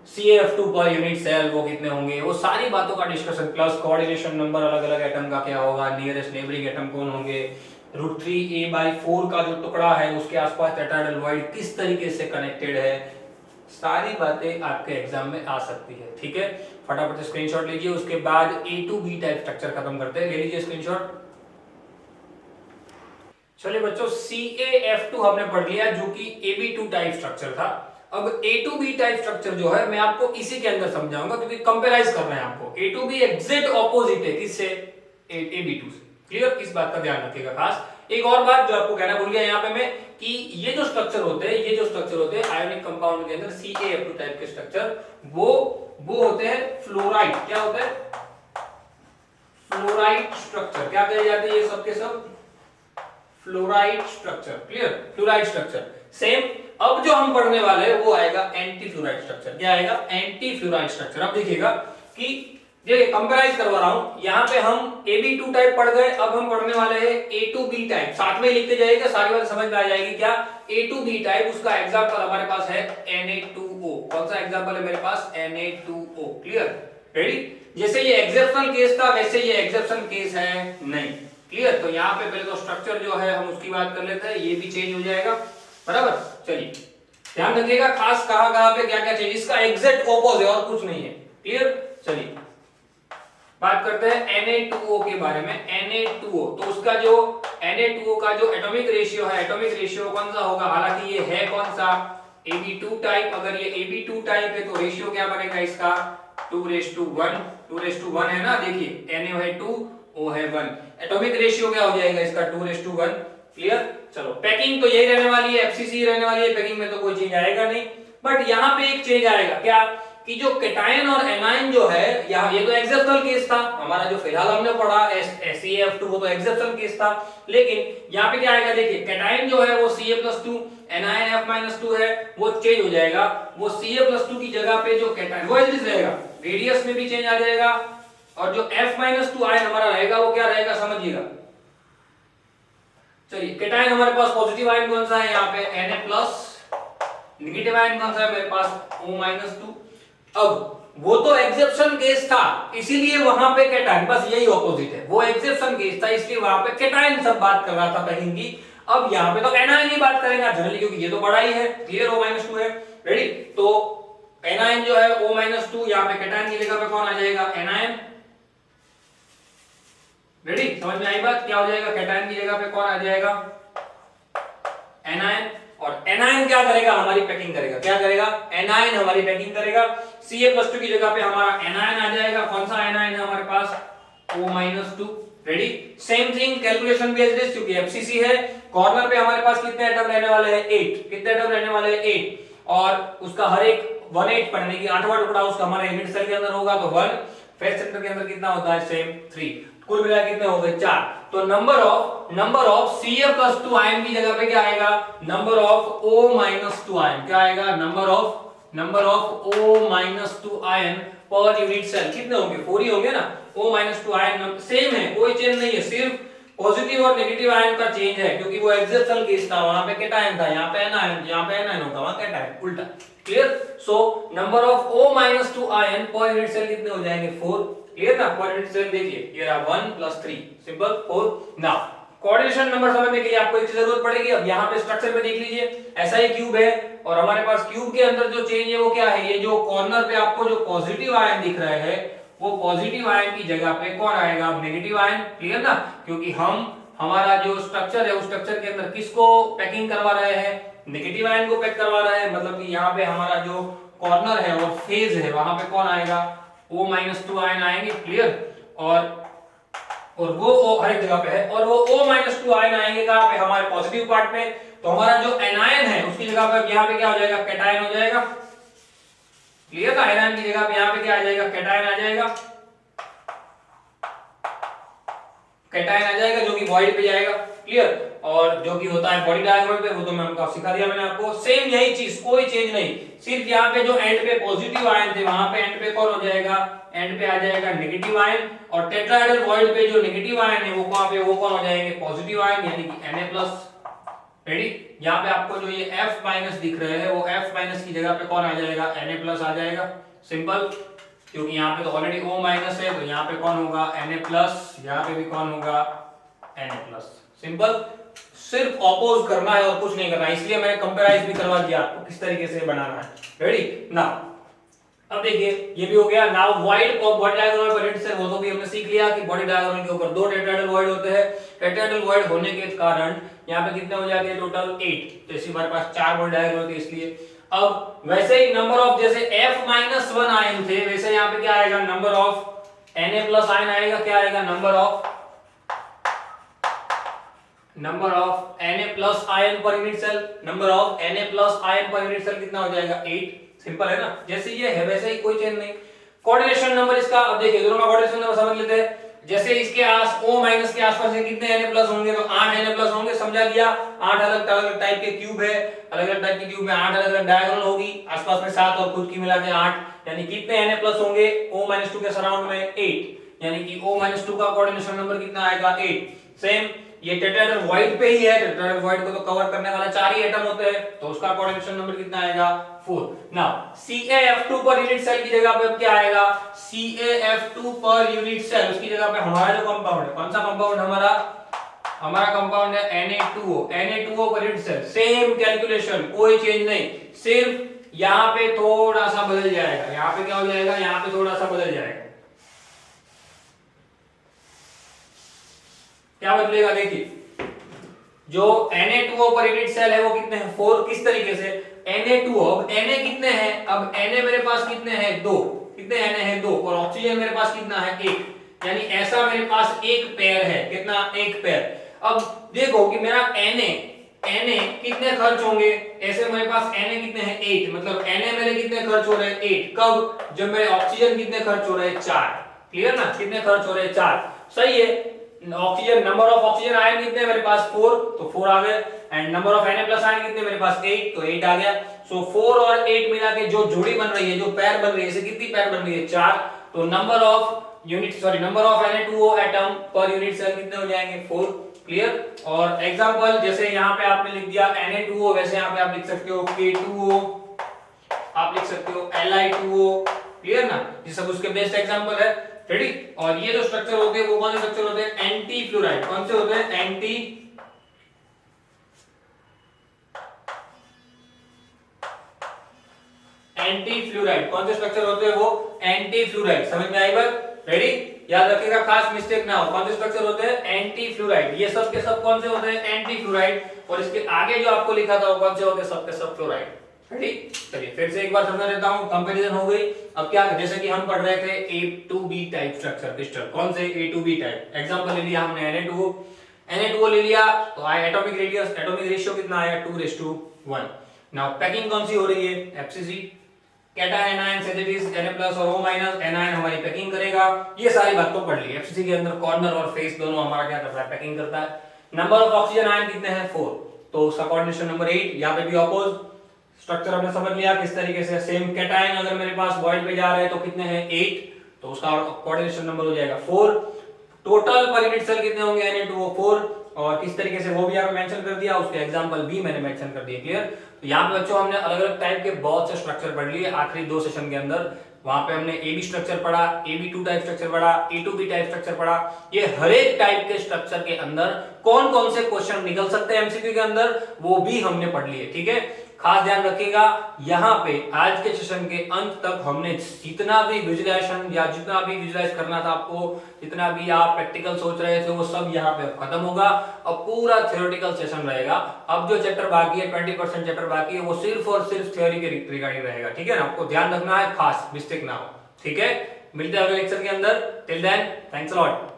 CaF2 per unit cell वो कितने होंगे, वो सारी बातों का डिस्कशन, प्लस कोऑर्डिनेशन नंबर अलग अलग एटम का क्या होगा, नियरेस्ट नेबरिंग एटम कौन होंगे, √3a/4 का जो टुकड़ा है उसके आसपास टेट्राहेड्रल वॉइड किस तरीके से कनेक्टेड है, सारी बातें आपके एग्जाम में आ सकती है। ठीक है? फटाफट से स्क्रीनशॉट लीजिए, उसके बाद A to B type structure खत्म करते हैं। ले लीजिए स्क्रीनशॉट। चलिए बच्चों, CaF2 हमने पढ़ लिया जो कि Ab2 टाइप स्ट्रक्चर था। अब A to B type structure जो है मैं आपको इसी के अंदर समझाऊंगा, क्योंकि कंपेराइज कर रहे हैं आपको। A to B exact opposite है किससे? Ab2 से। क्लियर? इस बात का ध्यान रखिएगा खास। एक और बात जो आपको कहना भूल गया यहाँ पे मैं, कि ये जो स्ट्रक्चर होते हैं आयोनिक कंपाउंड के अंदर CaF2 टाइप के स्ट्रक्चर, वो होते हैं फ्लोराइड। क्या होता है? Fluoride structure. क्या कहे जाते हैं ये सब के सब? Fluoride structure. Clear? Fluoride structure. Same अब जो हम पढ़ने वाले हैं वो आएगा एंटी फ्लोराइड स्ट्रक्चर। क्या आएगा? Anti fluoride structure. अब देखिएगा कि ये कंपेराइज करवा रहा हूं, यहाँ पे हम Ab2 टाइप पढ़ गए, अब हम पढ़ने वाले हैं A to B टाइप। साथ में लिखते जाइएगा, सारी बात समझ में आ जाएगी। क्या? A to B टाइप, उसका एग्जांपल हमारे पास है Na2O। कौन सा एग्जांपल है मेरे पास? Na2O। क्लियर? रेडी? जैसे ये एक्सेप्शनल केस था वैसे ये एक्सेप्शन केस है नहीं। क्लियर? तो यहाँ पे पहले तो स्ट्रक्चर जो है हम उसकी बात कर लेते हैं, ये भी चेंज हो जाएगा। बराबर? चलिए ध्यान रखिएगा खास, कहां पे क्या क्या चेंज, इसका एग्जैक्ट ऑपोजिट और कुछ नहीं है। क्लियर? चलिए बात करते हैं Na2O के बारे में। Na2O, तो उसका जो Na2O का जो एटॉमिक रेशियो है, एटॉमिक रेशियो कौन सा होगा? हालांकि ये है कौन सा? Ab2 type. अगर ये Ab2 टाइप है तो रेशियो क्या बनेगा इसका? 2:1। 2:1 है ना? देखिए Na है 2, O है 1, एटॉमिक रेशियो क्या हो जाएगा इसका? 2:1। क्लियर? चलो पैकिंग तो यही रहने वाली है, FCC रहने वाली है, पैकिंग में तो कोई चेंज आएगा नहीं। बट यहाँ पे एक चेंज आएगा। क्या? कि जो कैटायन और एनायन जो है, यहाँ ये तो एक्सेप्शनल केस था हमारा, जो फिलहाल हमने पढ़ा CaF2 वो तो एक्सेप्शनल केस था, लेकिन यहाँ पे क्या आएगा? देखिए कैटायन जो है वो Ca+2, एनायन F-2 है, वो चेंज हो जाएगा। वो Ca+2 की जगह पे जो कैटायन वो एज रहेगा, रेडियस में भी चेंज आ जाएगा, और जो F-2 आयन हमारा रहेगा वो क्या रहेगा समझिएगा। चलिए कैटायन हमारे पास पॉजिटिव आयन कौन सा है यहाँ पे? Na+, नेगेटिव आयन कौन सा है मेरे पास? O-2। अब वो तो एक्सेप्शन केस था, इसीलिए वहां पे कैटायन, बस यही ऑपोजिट है, वो एक्सेप्शन केस था इसलिए वहां पे कैटायन सब बात कर रहा था पैकिंग की। अब यहाँ पे तो एनायन ही बात करेगा जनरली, क्योंकि ये तो बड़ा ही है। क्लियर? O-2 है। रेडी? तो एनायन जो है O-2, यहाँ पे कैटायन की जगह पे कौन आ जाएगा? एनायन। रेडी? समझ में आई बात? क्या हो जाएगा? कैटायन की जगह पे कौन आ जाएगा? एनायन। और एनायन क्या करेगा? हमारी पैकिंग करेगा। क्या करेगा? एनायन हमारी पैकिंग करेगा। Ca+2 की जगह पे हमारा एनायन आ जाएगा। कौन सा एनायन है हमारे पास? O-2। Ready? Same thing calculation based है, क्योंकि FCC है। कॉर्नर पे हमारे पास कितने एटम रहने वाले हैं? 8। कितने एटम रहने वाले हैं? 8। और उसका हर एक 18 यानी कि 8वां टुकड़ा उसका हमारे यूनिट सेल के अंदर होगा, तो 1 फेस सेंटर के अंदर कितना होता है, सेम 3, कुल मिला कितने हो गए 4। तो नंबर ऑफ Ca+2 आयन की जगह पे क्या आएगा, नंबर ऑफ O-2 आयन, क्या आएगा, number of O-2 ion per unit cell कितने होंगे, 4 ही होंगे ना। O-2 आयन सेम है, कोई चेंज नहीं है, सिर्फ पॉजिटिव और नेगेटिव आयन का चेंज है, क्योंकि वो एक्सेप्शनल केस था, वहां पे कैटायन था, यहाँ पे एनायन, यहाँ पे एनायन होगा, वहां कैटायन, उल्टा। Clear. So number of O-2 ion per unit cell कितने हो जाएंगे, 4। क्लियर ना। पर यूनिट सेल देखिए ये रहा 1 + 3 सिंपल 4। नाउ कोऑर्डिनेशन नंबर समझने के लिए आपको एक चीज जरूरत पड़ेगी। अब यहाँ पे स्ट्रक्चर में देख लीजिए, ऐसा ही क्यूब है और हमारे पास क्यूब के अंदर जो चेंज है वो क्या है, ये जो कॉर्नर पे आपको जो पॉजिटिव आयन दिख रहा है, वो पॉजिटिव आयन की जगह पे कौन आएगा, नेगेटिव आयन। क्लियर ना, क्योंकि हमारा जो स्ट्रक्चर है उस स्ट्रक्चर के अंदर किसको पैकिंग करवा रहे हैं, नेगेटिव आयन को पैक करवा रहे हैं, मतलब कि यहाँ पे हमारा जो कॉर्नर है और फेज है वहां पे कौन आएगा, O-2 आयन आएंगे। क्लियर। और वो हर एक जगह पे है, और वो O-2 आयन आएंगे कहां पे, हमारे पॉजिटिव पार्ट पे। तो हमारा जो एनायन है उसकी जगह पे यहाँ पे क्या हो जाएगा, कैटायन हो जाएगा। क्लियर था, एनायन की जगह पे यहाँ पे क्या आ जाएगा, कैटायन आ जाएगा, कैटायन आ जाएगा जो कि वॉइड पे जाएगा। क्लियर। और जो कि होता है बॉडी डायग्राम पे, वो तो मैं आपको सिखा दिया मैंने आपको, सेम यही चीज, कोई चेंज नहीं, सिर्फ यहाँ पे जो एंड पे पॉजिटिव आयन थे वहां पे एंड पे कौन हो जाएगा, एंड पे आ जाएगा नेगेटिव आयन, और टेट्राहेड्रल वॉइड पे जो नेगेटिव आयन है वो कहां पे, वो कौन हो जाएंगे, पॉजिटिव आयन, यानी कि Na+। रेडी। यहाँ पे आपको जो ये F- दिख रहे हैं वो F- की जगह पे कौन आ जाएगा, Na+ आ जाएगा। सिंपल, क्योंकि यहाँ पे तो ऑलरेडी O- है, तो यहाँ पे कौन होगा, Na+, यहाँ पे भी कौन होगा, Na+। सिंपल, सिर्फ ऑपोज करना है और कुछ नहीं करना है, इसलिए मैंने कंपेराइज भी करवा दिया आपको किस तरीके से बनाना है। रेडी। नाउ अब देखिए ये भी हो गया। Now wide of body diagonal पर से, वो तो भी हमने सीख लिया कि बॉडी डायगोनल के ऊपर 2 टेट्राहेड्रल वॉइड होते हैं। टेट्राहेड्रल वॉइड होने के कारण यहाँ पे कितने हो जाते हैं, टोटल 8, तो इसी हमारे पास 4 बॉडी डायगोनल थे इसलिए। अब वैसे ही नंबर ऑफ, जैसे F-1 आयन थे, वैसे यहाँ पे क्या आएगा, नंबर ऑफ Na+ आयन आएगा, क्या आएगा, number of Na+ ion per unit cell, number of Na+ ion per unit cell कितना हो जाएगा, 8। सिंपल है ना, जैसे ये है वैसे ही, कोई चेंज नहीं। कोऑर्डिनेशन नंबर इसका, अब देखिए दोनों का कोऑर्डिनेशन नंबर समझ लेते हैं। जैसे इसके O- के आसपास से कितने Na+ होंगे, तो 8 Na+ होंगे, समझा दिया। 8 अलग अलग टाइप के क्यूब है, अलग अलग टाइप के क्यूब में 8 अलग अलग डायगोनल होगी, आसपास में 7 और खुद की मिला के 8, यानी कितने Na+ होंगे O-2 के सराउंड में, 8, यानी कि O-2 का कोऑर्डिनेशन नंबर कितना आएगा, 8। सेम ये टेट्राहेड्रल वॉइड पे ही है, टेट्राहेड्रल वॉइड को तो कवर करने वाला 4 ही एटम होते हैं, तो उसका कोऑर्डिनेशन नंबर कितना आएगा, 4। Now CaF2 per unit cell की जगह पे अब क्या आएगा, CaF2 पर यूनिट सेल, उसकी जगह पे हमारा जो कंपाउंड है, कौन सा कंपाउंड हमारा कंपाउंड है Na2O पर यूनिट सेल, सेम कैलकुलेशन, कोई चेंज नहीं, सिर्फ यहाँ पे थोड़ा सा बदल जाएगा, यहाँ पे क्या हो जाएगा, यहाँ पे थोड़ा सा बदल जाएगा। क्या बदलेगा, देखिए जो Na2O पर यूनिट सेल है वो कितने हैं, 4। किस तरीके से, Na2O, अब Na कितने हैं, अब Na मेरे पास कितने हैं, 2, कितने Na है, 2, और ऑक्सीजन मेरे पास कितना है, 1, यानी ऐसा मेरे पास एक पेयर है, कितना, एक पेयर। अब देखो कि मेरा Na कितने खर्च होंगे, ऐसे मेरे पास Na कितने हैं, 8, मतलब Na मेरे कितने खर्च हो रहे हैं, 8, कब, जब मेरे ऑक्सीजन कितने खर्च हो रहे हैं, 4। क्लियर ना, कितने खर्च हो रहे हैं, 4। सही है। Oxygen, number of oxygen ion कितने मेरे पास, 4, तो 4 आ गए, and number of Na+ ion कितने मेरे पास, 8, तो 8 आ गया। सो 4 और 8 मिला के जो जोड़ी बन रही है, जो पैर बन रही है, इसे कितनी पैर बन रही है, 4, तो number of Na2O atom per unit cell कितने हो जाएंगे, 4। क्लियर। और एग्जांपल जैसे यहाँ पे आपने लिख दिया Na2O, वैसे यहाँ पे आप लिख सकते हो K2O, आप लिख सकते हो Li2O। क्लियर ना, ये सब उसके बेस्ट एग्जांपल है। रेडी। और ये जो स्ट्रक्चर होते हैं वो कौन से स्ट्रक्चर होते हैं, एंटी फ्लोराइड। कौन से होते हैं, एंटी फ्लोराइड। कौन से स्ट्रक्चर होते हैं, वो एंटी फ्लोराइड। समझ में आई बात, रेडी। याद रखिएगा, खास मिस्टेक ना हो, कौन से स्ट्रक्चर होते हैं, एंटी फ्लोराइड। ये सब के सब कौन से होते हैं, एंटी फ्लोराइड, और इसके आगे जो आपको लिखा था वो कौन से होते हैं, सब के सब फ्लोराइड। रेडी। चलिए फिर से एक बार समझा देता हूं, कंपैरिजन हो गई। अब क्या, जैसे कि हम पढ़ रहे थे A2B टाइप स्ट्रक्चर क्रिस्टल, कौन से A2B टाइप। एग्जांपल ले लिया हमने Na2O ले लिया, तो आया एटॉमिक रेडियस, एटॉमिक रेशियो कितना आया, 2:1। नाउ पैकिंग कौन सी हो रही है, FCC। Cation anion as it is Na+ और O- एनायन हमारी पैकिंग करेगा। ये सारी बात तो पढ़ ली। एफसीसी के अंदर कॉर्नर और फेस दोनों हमारा क्या करता है, पैकिंग करता है। नंबर ऑफ ऑक्सीजन आयन कितने हैं, 4, तो उसका कोऑर्डिनेशन नंबर 8। यहाँ पे भी ऑपोज स्ट्रक्चर हमने समझ लिया किस तरीके से। सेम कैटायन अगर मेरे पास वॉइड पे जा रहा है तो कितने हैं, 8, तो उसका कोऑर्डिनेशन नंबर हो जाएगा 4। टोटल पर यूनिट सेल कितने होंगे, Na2O4, और किस तरीके से वो भी यहाँ पे मेंशन कर दिया, उसके एग्जांपल भी मैंने मेंशन कर दिए। क्लियर। तो यहाँ पे बच्चों हमने अलग अलग टाइप के बहुत से स्ट्रक्चर पढ़ लिए आखिरी 2 सेशन के अंदर। वहां पे हमने AB स्ट्रक्चर पढ़ा, AB2 टाइप स्ट्रक्चर पढ़ा, A2B टाइप स्ट्रक्चर पढ़ा। ये हर एक टाइप के स्ट्रक्चर के अंदर कौन कौन से क्वेश्चन निकल सकते हैं एमसीक्यू के अंदर, वो भी हमने पढ़ लिए। ठीक है, खास ध्यान रखिएगा, यहाँ पे आज के सेशन के अंत तक हमने जितना भी विजुअलाइजेशन या जितना भी विजुअलाइज करना था आपको, जितना भी आप प्रैक्टिकल सोच रहे थे, वो सब यहाँ पे खत्म होगा। अब पूरा थ्योरेटिकल सेशन रहेगा। अब जो चैप्टर बाकी है, 20% चैप्टर बाकी है, वो सिर्फ और सिर्फ थ्योरी के रिगार्डिंग रहेगा। ठीक है ना, आपको ध्यान रखना है, खास मिस्टेक ना हो। ठीक है, मिलते हैं अगले लेक्चर के अंदर। Till then, thanks a lot.